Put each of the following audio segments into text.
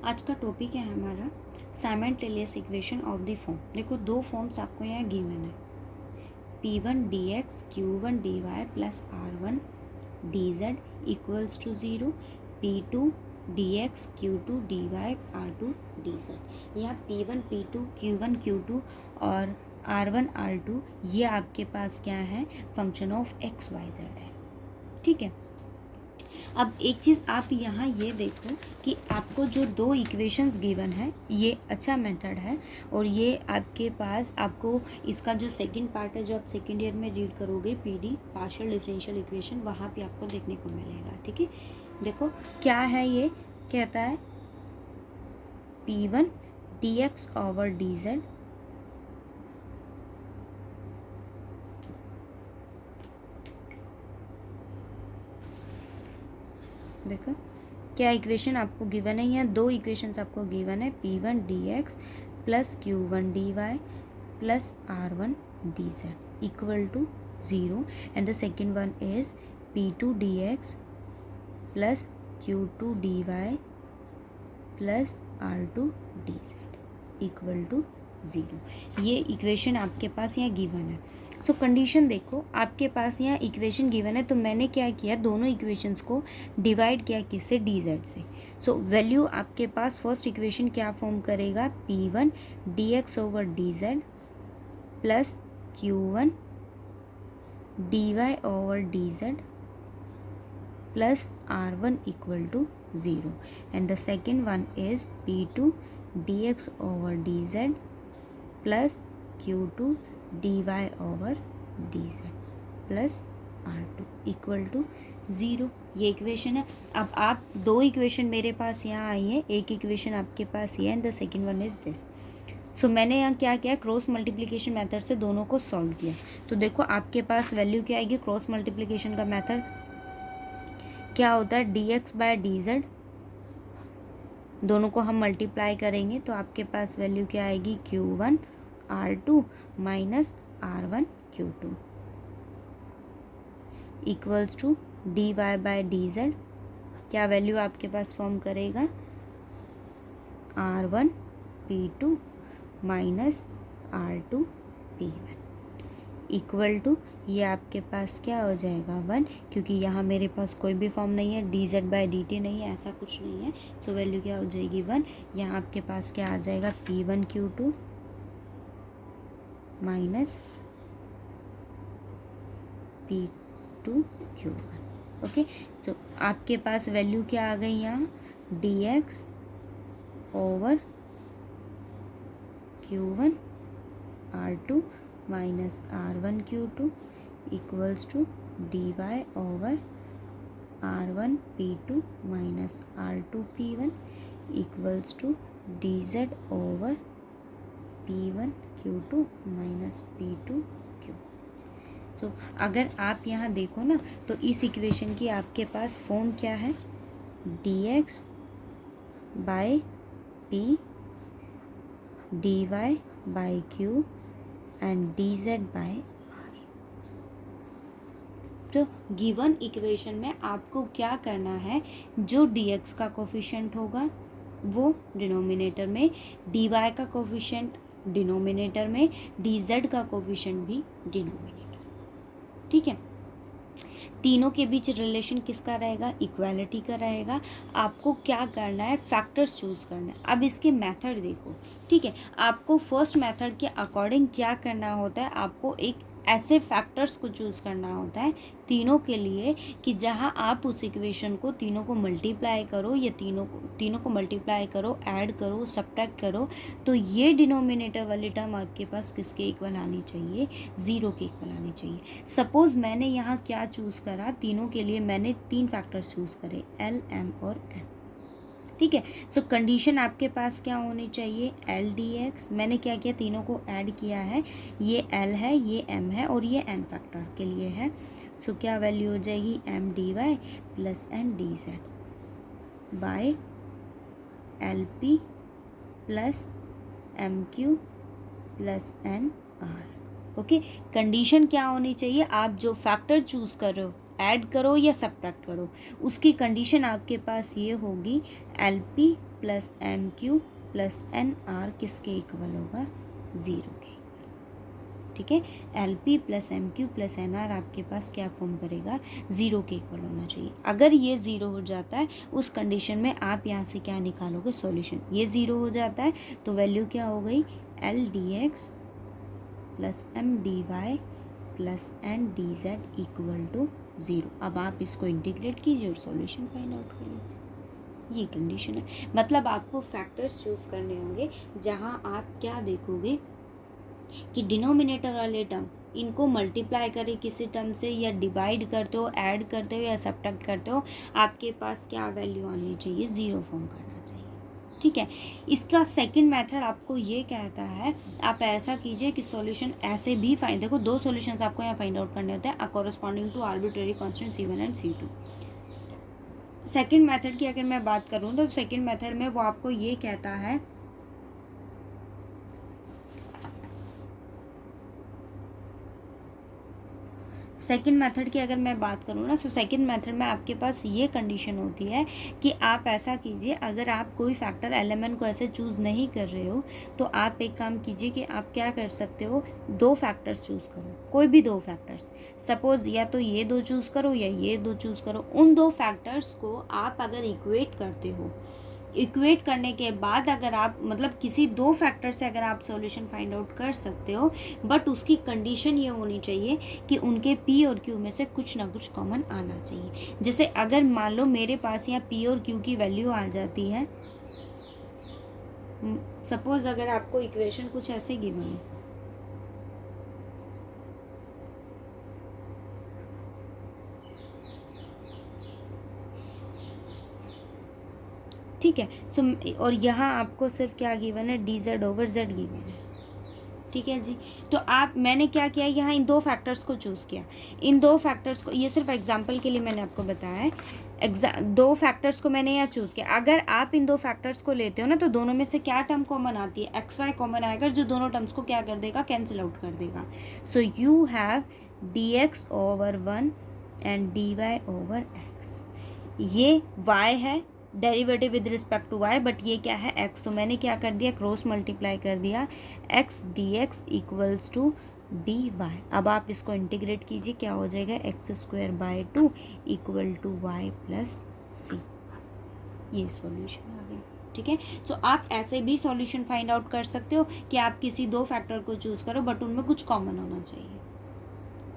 आज का टॉपिक है हमारा simultaneous equation of the form. देखो दो फॉर्म्स आपको यहाँ गिवन है, P1 dx Q1 dy plus R1 dz equals to 0, P2 dx Q2 dy R2 dz। यहाँ P1 P2 Q1 Q2 और R1 R2 ये आपके पास क्या है, function of X Y Z है। ठीक है, अब एक चीज़ आप यहाँ ये देखो कि आपको जो दो इक्वेशंस गिवन है ये अच्छा मेथड है, और ये आपके पास आपको इसका जो सेकंड पार्ट है जो आप सेकंड ईयर में रीड करोगे पीडी पार्शियल डिफरेंशियल इक्वेशन, वहाँ पे आपको देखने को मिलेगा। ठीक है, देखो क्या है, ये कहता है P1 dx ओवर dz देखो क्या इक्वेशन आपको गिवन है, यहाँ दो इक्वेशंस आपको गिवन है, P1 dx plus Q1 dy plus R1 dz equal to 0, and the second one is P2 dx plus Q2 dy plus R2 dz equal to 0। ये equation आपके पास यहाँ गिवन है। सो कंडीशन देखो, आपके पास यहाँ इक्वेशन गिवन है, तो मैंने क्या किया, दोनों इक्वेशंस को डिवाइड किया किससे, dz से। सो वैल्यू आपके पास फर्स्ट इक्वेशन क्या फॉर्म करेगा, P1 dx over dz plus Q1 dy over dz plus R1 equal to 0, and the second one is P2 dx over dz plus Q2 dy over dz plus R2 equal to 0। ये equation है। अब आप दो equation मेरे पास यहाँ आई है, एक equation आपके पास ये है, and the second one is this. So मैंने यहाँ क्या किया, क्रॉस मल्टीप्लिकेशन मेथड से दोनों को सॉल्व किया। तो देखो आपके पास वैल्यू क्या आएगी, क्रॉस मल्टीप्लिकेशन का मेथड क्या होता है, dx बाय dz, दोनों को हम मल्टीप्लाई करेंगे तो आपके पास वैल्यू क्या आएगी, Q1 R2 minus R1 Q2 equals to dy by dz, क्या वैल्यू आपके पास फॉर्म करेगा, R1 P2 minus R2 P1 equal to, ये आपके पास क्या हो जाएगा 1, क्योंकि यहाँ मेरे पास कोई भी फॉर्म नहीं है, dz बाई dt नहीं है, ऐसा कुछ नहीं है। सो वैल्यू क्या हो जाएगी 1। यहाँ आपके पास क्या आ जाएगा, P1 Q2 minus P2 Q1। Okay, सो आपके पास वैल्यू क्या आ गई यहाँ, dx over Q1 R2 minus R1 Q2 equals to dy over R1 P2 minus R2 P1 equals to dz over P1 Q2 minus P2 Q। So अगर आप यहाँ देखो ना, तो इस इक्वेशन की आपके पास फॉर्म क्या है, dx by P dy by Q and dz by R। तो गिवन इक्वेशन में आपको क्या करना है, जो dx का कोफिशिएंट होगा वो डिनोमिनेटर में, dy का कोफिशिएंट डिनोमिनेटर में, dz का कोफिशिएंट भी डिनोमिनेटर। ठीक है, तीनों के बीच रिलेशन किसका रहेगा, इक्वालिटी का रहेगा। आपको क्या करना है, फैक्टर्स चूज करना है। अब इसके मेथड देखो। ठीक है, आपको फर्स्ट मेथड के अकॉर्डिंग क्या करना होता है, आपको एक ऐसे फैक्टर्स को चूज़ करना होता है तीनों के लिए कि जहां आप उस इक्वेशन को तीनों को मल्टीप्लाई करो, या तीनों को मल्टीप्लाई करो, ऐड करो, सब्ट्रैक्ट करो, तो ये डिनोमिनेटर वाली टर्म आपके पास किसके इक्वल आनी चाहिए, 0 के इक्वल आनी चाहिए। सपोज मैंने यहाँ क्या चूज़ करा, तीनों के लिए मैंने 3 फैक्टर्स चूज़ करे, L, M और N। ठीक है, सो कंडीशन आपके पास क्या होनी चाहिए, L dx, मैंने क्या किया, तीनों को ऐड किया है, ये L है, ये M है और ये N फैक्टर के लिए है। सो क्या वैल्यू हो जाएगी, M dy plus N dz by LP plus MQ plus NR। Okay, condition क्या होनी चाहिए, आप जो फैक्टर चूज़ कर रहे हो, ऐड करो या सब्ट्रैक्ट करो, उसकी कंडीशन आपके पास ये होगी, LP plus M Q plus N R किसके इक्वल होगा, 0 के। ठीक है, L P plus M Q plus N R आपके पास क्या फॉर्म करेगा, 0 के इक्वल होना चाहिए। अगर ये 0 हो जाता है उस कंडीशन में आप यहाँ से क्या निकालोगे, सॉल्यूशन। ये 0 हो जाता है तो वैल्यू क्या हो गई, L D X plus M D Y plus N D Z equal to 0। अब आप इसको इंटीग्रेट कीजिए और सॉल्यूशन फाइंड आउट कर लीजिए। ये कंडीशन है, मतलब आपको फैक्टर्स चूज़ करने होंगे जहाँ आप क्या देखोगे कि डिनोमिनेटर वाले टर्म इनको मल्टीप्लाई करें किसी टर्म से, या डिवाइड करते हो, ऐड करते हो या सब्ट्रैक्ट करते हो, आपके पास क्या वैल्यू आनी चाहिए, 0 फॉर्म करना चाहिए। ठीक है, इसका सेकंड मेथड आपको ये कहता है, आप ऐसा कीजिए कि सॉल्यूशन ऐसे भी फाइंड, देखो 2 सॉल्यूशंस आपको यहाँ फाइंड आउट करने होते हैं corresponding to arbitrary constant C1 and C2। Second method की अगर मैं बात करूँ तो सेकंड मेथड में वो आपको ये कहता है, सेकंड मेथड की अगर मैं बात करूँ ना, तो सेकंड मेथड में आपके पास ये कंडीशन होती है कि आप ऐसा कीजिए, अगर आप कोई फैक्टर एलिमेंट को ऐसे चूज़ नहीं कर रहे हो तो आप एक काम कीजिए कि आप क्या कर सकते हो, 2 फैक्टर्स चूज़ करो, कोई भी 2 फैक्टर्स। सपोज़ या तो ये 2 चूज़ करो या ये 2 चूज़ करो। उन 2 फैक्टर्स को आप अगर इक्वेट करते हो, इक्वेट करने के बाद अगर आप मतलब किसी 2 फैक्टर से अगर आप सॉल्यूशन फाइंड आउट कर सकते हो, बट उसकी कंडीशन ये होनी चाहिए कि उनके पी और क्यू में से कुछ ना कुछ कॉमन आना चाहिए। जैसे अगर मान लो मेरे पास यहाँ पी और क्यू की वैल्यू आ जाती है, सपोज अगर आपको इक्वेशन कुछ ऐसे गिवन है, ठीक है, सो और यहाँ आपको सिर्फ क्या गिवन है, D Z over Z given है। ठीक है जी, तो मैंने क्या किया, यहाँ इन 2 फैक्टर्स को चूज़ किया। इन 2 फैक्टर्स को, ये सिर्फ एग्जांपल के लिए मैंने आपको बताया है, 2 फैक्टर्स को मैंने यहाँ चूज़ किया। अगर आप इन 2 फैक्टर्स को लेते हो ना, तो दोनों में से क्या टर्म कॉमन आती है, एक्स वाई कॉमन आएगा, जो दोनों टर्म्स को क्या कर देगा, कैंसिल आउट कर देगा। So you have D X over 1 and D Y over X. ये y है, derivative with respect to y, but ये क्या है, x। तो मैंने क्या कर दिया, क्रॉस मल्टीप्लाई कर दिया, x dx equals to dy। अब आप इसको इंटीग्रेट कीजिए, क्या हो जाएगा, x²/2 equal to y plus c। ये सॉल्यूशन आ गया। ठीक है, सो आप ऐसे भी सॉल्यूशन फाइंड आउट कर सकते हो कि आप किसी 2 फैक्टर को चूज़ करो बट उनमें कुछ कॉमन होना चाहिए।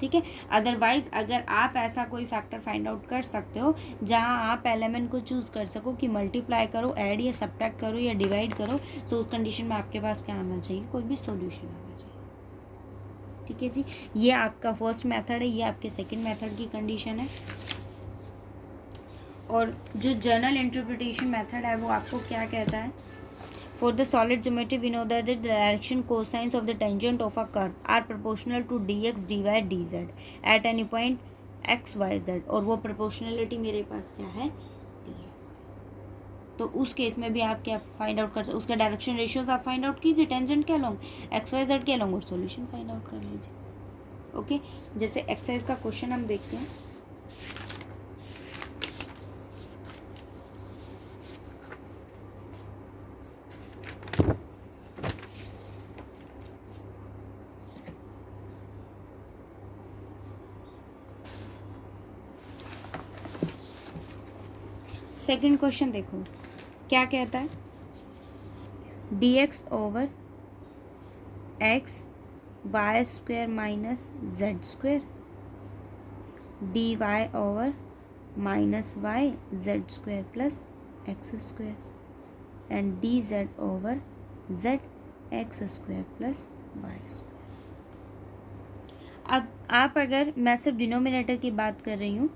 ठीक है, अदरवाइज अगर आप ऐसा कोई फैक्टर फाइंड आउट कर सकते हो जहां आप एलिमेंट को चूज़ कर सको कि मल्टीप्लाई करो, ऐड या सब्ट्रैक्ट करो या डिवाइड करो, सो उस कंडीशन में आपके पास क्या आना चाहिए, कोई भी सॉल्यूशन आना चाहिए। ठीक है जी, ये आपका फर्स्ट मेथड है, ये आपके सेकंड मेथड की कंडीशन है। और जो जनरल इंटरप्रिटेशन मेथड है वो आपको क्या कहता है, For the solid geometry, we know that the direction cosines of the tangent of a curve are proportional to dx, dy, dz at any point x, y, z। और वो proportionality मेरे पास क्या है, dx। तो उस केस में भी आप क्या फाइंड आउट कर सकते, उसका डायरेक्शन रेशियोज आप फाइंड आउट कीजिए, टेंजेंट के अलोंग, एक्स वाई जेड के अलोंग, और सॉल्यूशन फाइंड आउट कर लीजिए। ओके, जैसे एक्सरसाइज का क्वेश्चन हम देखते हैं। सेकंड क्वेश्चन देखो क्या कहता है, dx over x y² minus z², dy over minus y z² plus x² and dz over z x² plus y²। अब आप अगर, मैं सिर्फ डिनोमिनेटर की बात कर रही हूँ,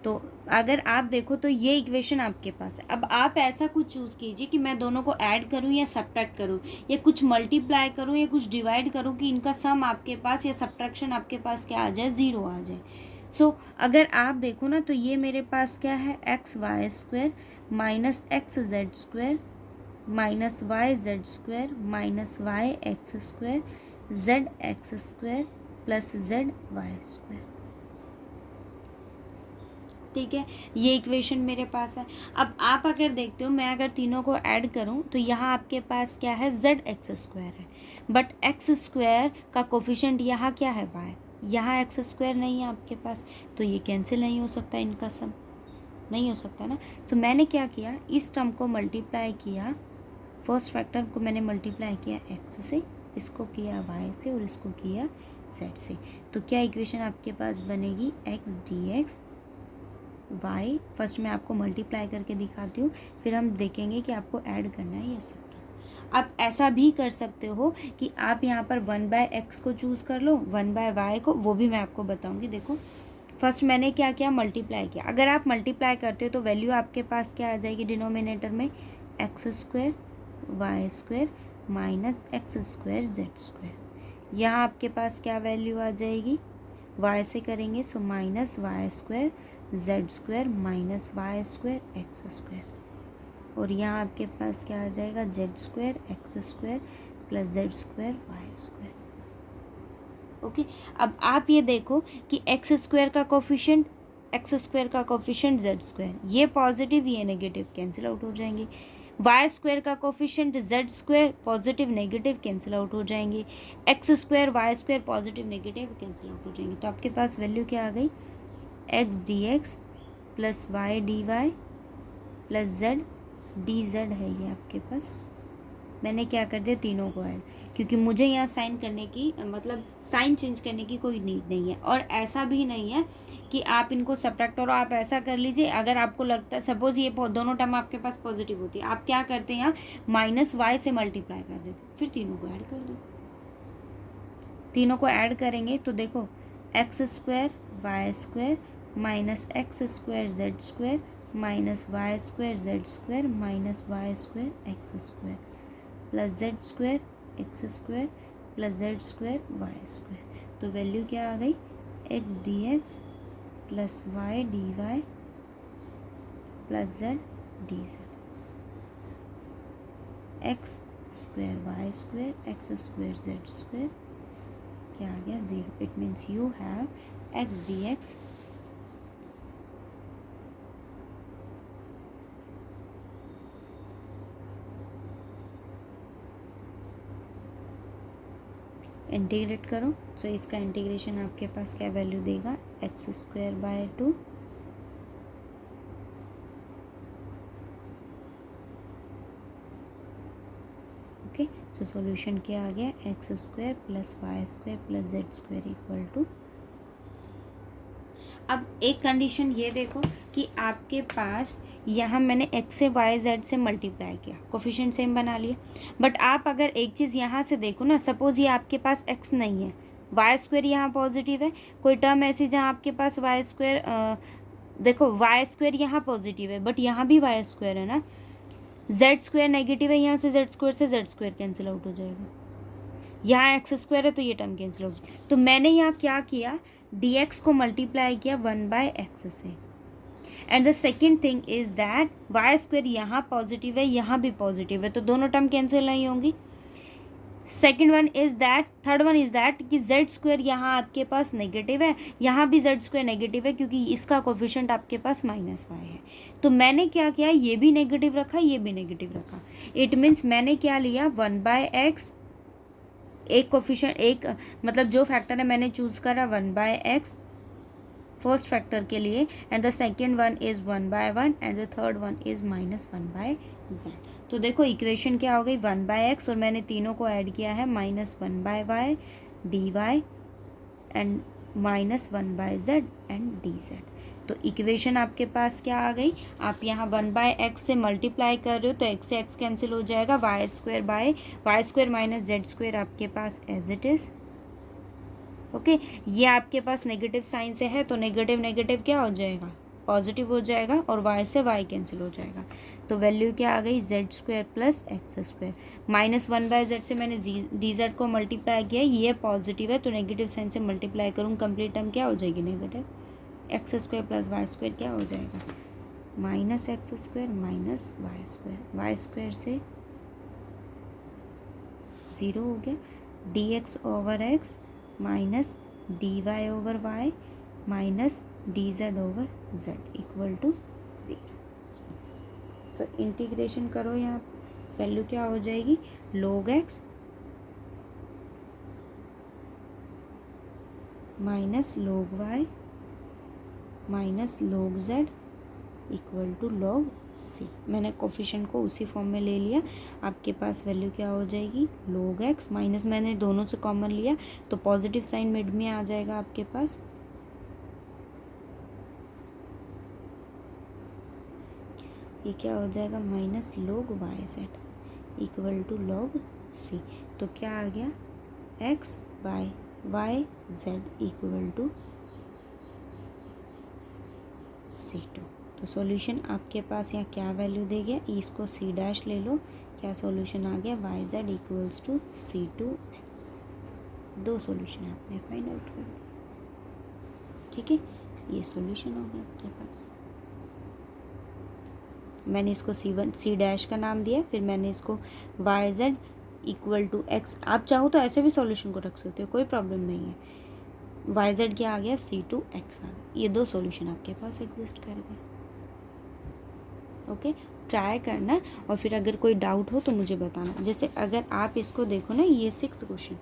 तो अगर आप देखो तो ये इक्वेशन आपके पास है। अब आप ऐसा कुछ चूज़ कीजिए कि मैं दोनों को ऐड करूँ या सब्ट्रैक्ट करूँ, या कुछ मल्टीप्लाई करूँ या कुछ डिवाइड करूँ, कि इनका सम आपके पास या सब्ट्रैक्शन आपके पास क्या आ जाए, 0 आ जाए। सो अगर आप देखो ना, तो ये मेरे पास क्या है, XY² minus XZ² minus YZ² minus YX² ZX² plus ZY²। ठीक है, ये इक्वेशन मेरे पास है। अब आप अगर देखते हो, मैं अगर तीनों को ऐड करूं तो यहाँ आपके पास क्या है, जेड एक्स स्क्वायर है, बट एक्स स्क्वायर का कोफिशिएंट यहाँ क्या है, वाई, यहाँ एक्स स्क्वायर नहीं है आपके पास, तो ये कैंसिल नहीं हो सकता, इनका सम नहीं हो सकता ना। सो मैंने क्या किया, इस टर्म को मल्टीप्लाई किया, फर्स्ट फैक्टर को मैंने मल्टीप्लाई किया एक्स से, इसको किया वाई से और इसको किया जेड से। तो क्या इक्वेशन आपके पास बनेगी, X D X Y, first मैं आपको मल्टीप्लाई करके दिखाती हूँ, फिर हम देखेंगे कि आपको ऐड करना है या सब। आप ऐसा भी कर सकते हो कि आप यहाँ पर 1/x को चूज़ कर लो, 1/y को, वो भी मैं आपको बताऊँगी। देखो फर्स्ट मैंने क्या किया, मल्टीप्लाई किया। अगर आप मल्टीप्लाई करते हो तो वैल्यू आपके पास क्या आ जाएगी डिनोमिनेटर में, X square Y square minus X square Z square. यहाँ आपके पास क्या वैल्यू आ जाएगी, वाई से करेंगे so minus Y square Z square minus Y square X square, और यहाँ आपके पास क्या आ जाएगा, Z square X square plus Z square Y square. Okay, अब आप ये देखो कि एक्स स्क्वायर का कोफिशिएंट जेड स्क्वायर, ये पॉजिटिव ये नेगेटिव कैंसिल आउट हो जाएंगे। वाई स्क्वायर का coefficient Z square, positive negative cancel out हो जाएंगे। X square Y square, positive negative cancel out हो जाएंगे। तो आपके पास वैल्यू क्या आ गई, X D X plus Y D Y plus Z D Z है ये आपके पास। मैंने क्या कर दिया, तीनों को ऐड, क्योंकि मुझे यहाँ साइन करने की मतलब साइन चेंज करने की कोई नीड नहीं है। और ऐसा भी नहीं है कि आप इनको सब्ट्रैक्ट, और आप ऐसा कर लीजिए, अगर आपको लगता है सपोज ये दोनों टर्म आपके पास पॉजिटिव होती है, आप क्या करते हैं, यहाँ माइनस वाई से मल्टीप्लाई कर देते, फिर तीनों को ऐड कर दो। तीनों को ऐड करेंगे तो देखो X square Y square minus X square Z square minus Y square Z square minus Y square X square plus Z square X square plus Z square Y square. तो value क्या आ गई, X D X plus Y D Y plus Z D Z, X square Y square X square Z square क्या आ गया, 0। It means you have X D X integrate करो, सो इसका integration आपके पास क्या वैल्यू देगा, X square by 2 okay. So solution क्या आ गया, X square plus Y square plus Z square equal to. अब एक कंडीशन ये देखो कि आपके पास यहाँ मैंने एक्स से वाई जेड से मल्टीप्लाई किया, कोफिशिएंट सेम बना लिया, बट आप अगर एक चीज़ यहाँ से देखो ना, सपोज़ ये आपके पास एक्स नहीं है, वाई स्क्वायर यहाँ पॉजिटिव है, कोई टर्म ऐसी जहाँ आपके पास वाई स्क्वायर, देखो वाई स्क्वायर यहाँ पॉजिटिव है बट यहाँ भी वाई स्क्वायर है ना, जेड स्क्वायर नेगेटिव है, यहाँ से जेड स्क्वायर कैंसिल आउट हो जाएगा, यहाँ एक्स स्क्वायर है तो ये टर्म कैंसिल हो गई। तो मैंने यहाँ क्या किया, डी एक्स को मल्टीप्लाई किया 1/x से, and the second thing is that y square यहाँ पॉजिटिव है यहाँ भी पॉजिटिव है, तो दोनों टर्म कैंसिल नहीं होंगी। Second one is that, third one is that कि जेड स्क्वायर यहाँ आपके पास नेगेटिव है, यहाँ भी जेड स्क्वायर नेगेटिव है क्योंकि इसका कोफिशिएंट आपके पास -y है। तो मैंने क्या किया, ये भी नेगेटिव रखा ये भी नेगेटिव रखा, इट मीन्स मैंने क्या लिया 1/x, एक कोफिशिएंट एक मतलब जो फैक्टर है मैंने चूज़ करा 1/x फर्स्ट फैक्टर के लिए, and the second one is 1/1 and the third one is -1/z। तो देखो इक्वेशन क्या हो गई, 1/x और मैंने तीनों को ऐड किया है -1/y dy and -1/z and dz। तो इक्वेशन आपके पास क्या आ गई, आप यहाँ 1/x से मल्टीप्लाई कर रहे हो तो x से x कैंसिल हो जाएगा, y square minus z square आपके पास एज इट इज़। ओके, ये आपके पास नेगेटिव साइन से है तो नेगेटिव नेगेटिव क्या हो जाएगा, पॉजिटिव हो जाएगा, और y से y कैंसिल हो जाएगा। तो वैल्यू क्या आ गई, Z square plus x square, -1/z से मैंने डी जेड को मल्टीप्लाई किया, ये पॉजिटिव है तो नेगेटिव साइन से मल्टीप्लाई करूँ, कंप्लीट टर्म क्या हो जाएगी negative, x square plus Y square क्या हो जाएगा, -x square minus Y square से 0 हो गया, dx over x minus dy over y minus dz over z equal to 0। So integration करो, यहाँ वैल्यू क्या हो जाएगी, log x minus log y minus log z equal to log c। मैंने coefficient को उसी फॉर्म में ले लिया। आपके पास वैल्यू क्या हो जाएगी, log x माइनस, मैंने दोनों से कॉमन लिया तो पॉजिटिव साइन मिड में आ जाएगा आपके पास, ये क्या हो जाएगा, minus log yz equal to log c। तो क्या आ गया, x by y z equal to C2। तो सॉल्यूशन आपके पास यहाँ क्या वैल्यू दे गया, इसको C डैश ले लो, क्या सॉल्यूशन आ गया, Y Z equals to C2x। दो सॉल्यूशन आपने फाइंड आउट कर दिया, ठीक है। ये सॉल्यूशन हो गया आपके पास। मैंने इसको C डैश का नाम दिया, फिर मैंने इसको y z equal to x, आप चाहो तो ऐसे भी सॉल्यूशन को रख सकते हो, कोई प्रॉब्लम नहीं है। वाई जेड क्या आ गया, C2x आ गया। ये दो सॉल्यूशन आपके पास एग्जिस्ट कर गए। ओके, ट्राई करना और फिर अगर कोई डाउट हो तो मुझे बताना। जैसे अगर आप इसको देखो ना, ये 6th question,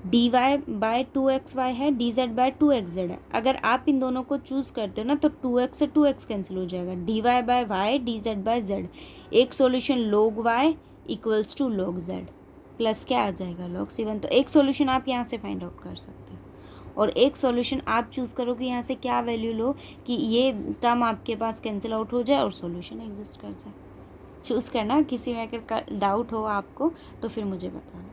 dy bye 2xy है, dz बाय 2xz है। अगर आप इन दोनों को चूज़ करते हो ना तो 2x से 2x कैंसिल हो जाएगा, dy by y dz by z। एक solution log y equals to log z plus क्या आ जाएगा, log c1। तो एक सॉल्यूशन आप यहाँ से फाइंड आउट कर सकते हो और एक सॉल्यूशन आप चूज़ करो कि यहाँ से क्या वैल्यू लो कि ये टर्म आपके पास कैंसिल आउट हो जाए और सॉल्यूशन एग्जिस्ट कर जाए। चूज़ करना, किसी में अगर डाउट हो आपको तो फिर मुझे बताना।